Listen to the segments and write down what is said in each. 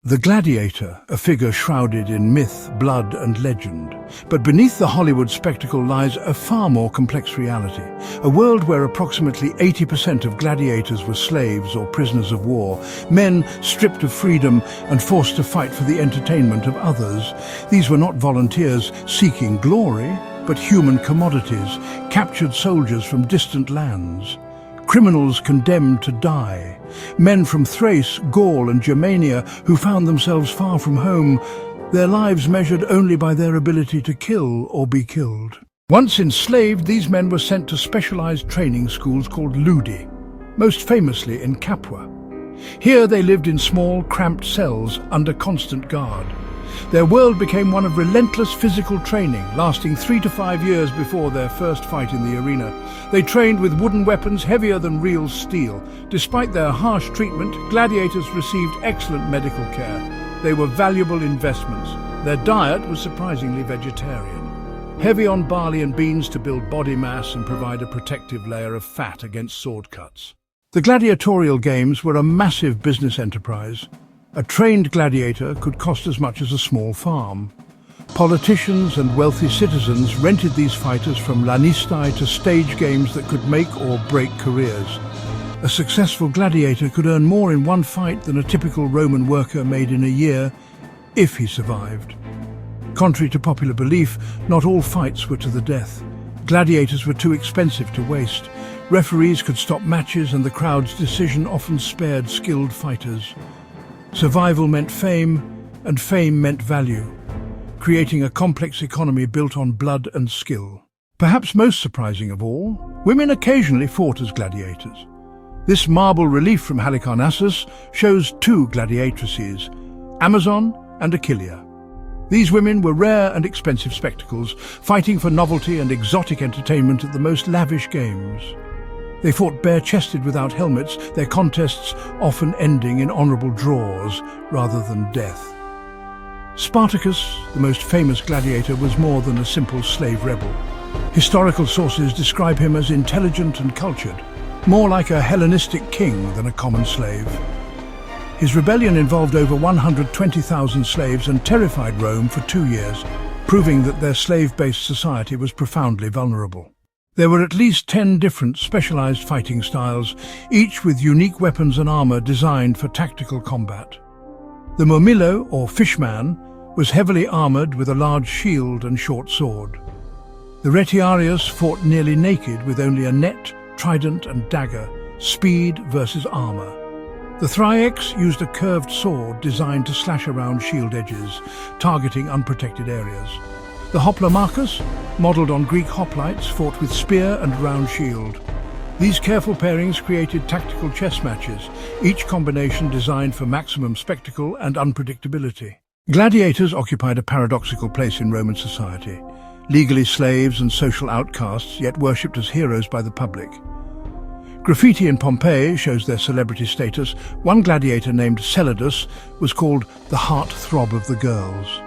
The gladiator, a figure shrouded in myth, blood and legend. But beneath the Hollywood spectacle lies a far more complex reality. A world where approximately 80% of gladiators were slaves or prisoners of war, men stripped of freedom and forced to fight for the entertainment of others. These were not volunteers seeking glory, but human commodities, captured soldiers from distant lands. Criminals condemned to die, men from Thrace, Gaul and Germania who found themselves far from home, their lives measured only by their ability to kill or be killed. Once enslaved, these men were sent to specialized training schools called ludi, most famously in Capua. Here they lived in small, cramped cells under constant guard. Their world became one of relentless physical training, lasting 3 to 5 years before their first fight in the arena. They trained with wooden weapons heavier than real steel. Despite their harsh treatment, gladiators received excellent medical care. They were valuable investments. Their diet was surprisingly vegetarian, heavy on barley and beans to build body mass and provide a protective layer of fat against sword cuts. The gladiatorial games were a massive business enterprise. A trained gladiator could cost as much as a small farm. Politicians and wealthy citizens rented these fighters from lanistae to stage games that could make or break careers. A successful gladiator could earn more in one fight than a typical Roman worker made in a year, if he survived. Contrary to popular belief, not all fights were to the death. Gladiators were too expensive to waste. Referees could stop matches, and the crowd's decision often spared skilled fighters. Survival meant fame, and fame meant value, creating a complex economy built on blood and skill. Perhaps most surprising of all, women occasionally fought as gladiators. This marble relief from Halicarnassus shows 2 gladiatrices, Amazon and Achillea. These women were rare and expensive spectacles, fighting for novelty and exotic entertainment at the most lavish games. They fought bare-chested without helmets, their contests often ending in honorable draws rather than death. Spartacus, the most famous gladiator, was more than a simple slave rebel. Historical sources describe him as intelligent and cultured, more like a Hellenistic king than a common slave. His rebellion involved over 120,000 slaves and terrified Rome for 2 years, proving that their slave-based society was profoundly vulnerable. There were at least 10 different specialized fighting styles, each with unique weapons and armor designed for tactical combat. The murmillo, or fishman, was heavily armored with a large shield and short sword. The retiarius fought nearly naked with only a net, trident and dagger, speed versus armor. The thriex used a curved sword designed to slash around shield edges, targeting unprotected areas. The hoplomachus, modelled on Greek hoplites, fought with spear and round shield. These careful pairings created tactical chess matches, each combination designed for maximum spectacle and unpredictability. Gladiators occupied a paradoxical place in Roman society, legally slaves and social outcasts, yet worshipped as heroes by the public. Graffiti in Pompeii shows their celebrity status. One gladiator named Celadus was called the heart-throb of the girls.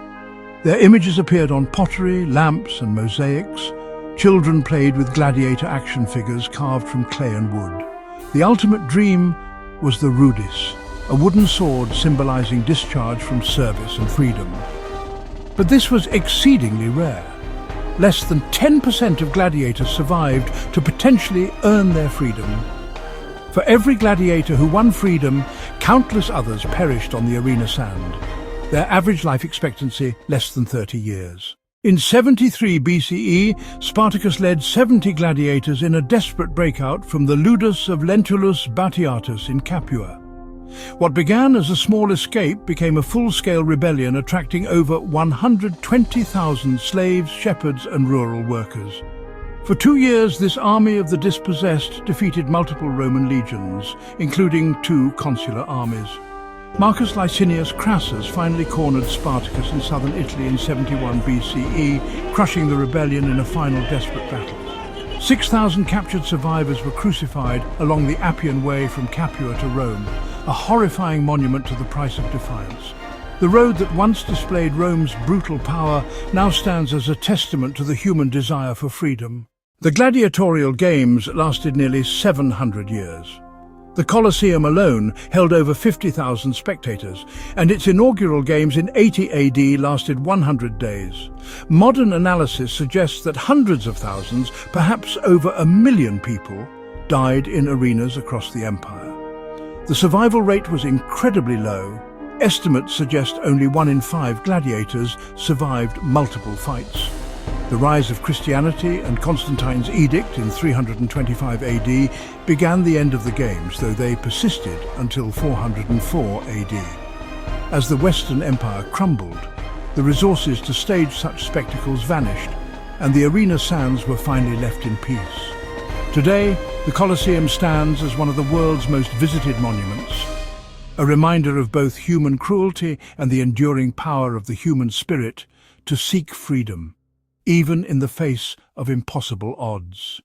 Their images appeared on pottery, lamps and mosaics. Children played with gladiator action figures carved from clay and wood. The ultimate dream was the rudis, a wooden sword symbolizing discharge from service and freedom. But this was exceedingly rare. Less than 10% of gladiators survived to potentially earn their freedom. For every gladiator who won freedom, countless others perished on the arena sand. Their average life expectancy less than 30 years. In 73 BCE, Spartacus led 70 gladiators in a desperate breakout from the ludus of Lentulus Batiatus in Capua. What began as a small escape became a full-scale rebellion attracting over 120,000 slaves, shepherds and rural workers. For 2 years, this army of the dispossessed defeated multiple Roman legions, including 2 consular armies. Marcus Licinius Crassus finally cornered Spartacus in southern Italy in 71 BCE, crushing the rebellion in a final desperate battle. 6,000 captured survivors were crucified along the Appian Way from Capua to Rome, a horrifying monument to the price of defiance. The road that once displayed Rome's brutal power now stands as a testament to the human desire for freedom. The gladiatorial games lasted nearly 700 years. The Colosseum alone held over 50,000 spectators, and its inaugural games in 80 AD lasted 100 days. Modern analysis suggests that hundreds of thousands, perhaps over 1 million people, died in arenas across the empire. The survival rate was incredibly low. Estimates suggest only 1 in 5 gladiators survived multiple fights. The rise of Christianity and Constantine's edict in 325 AD began the end of the games, though they persisted until 404 AD. As the Western Empire crumbled, the resources to stage such spectacles vanished, and the arena sands were finally left in peace. Today, the Colosseum stands as one of the world's most visited monuments, a reminder of both human cruelty and the enduring power of the human spirit to seek freedom, even in the face of impossible odds.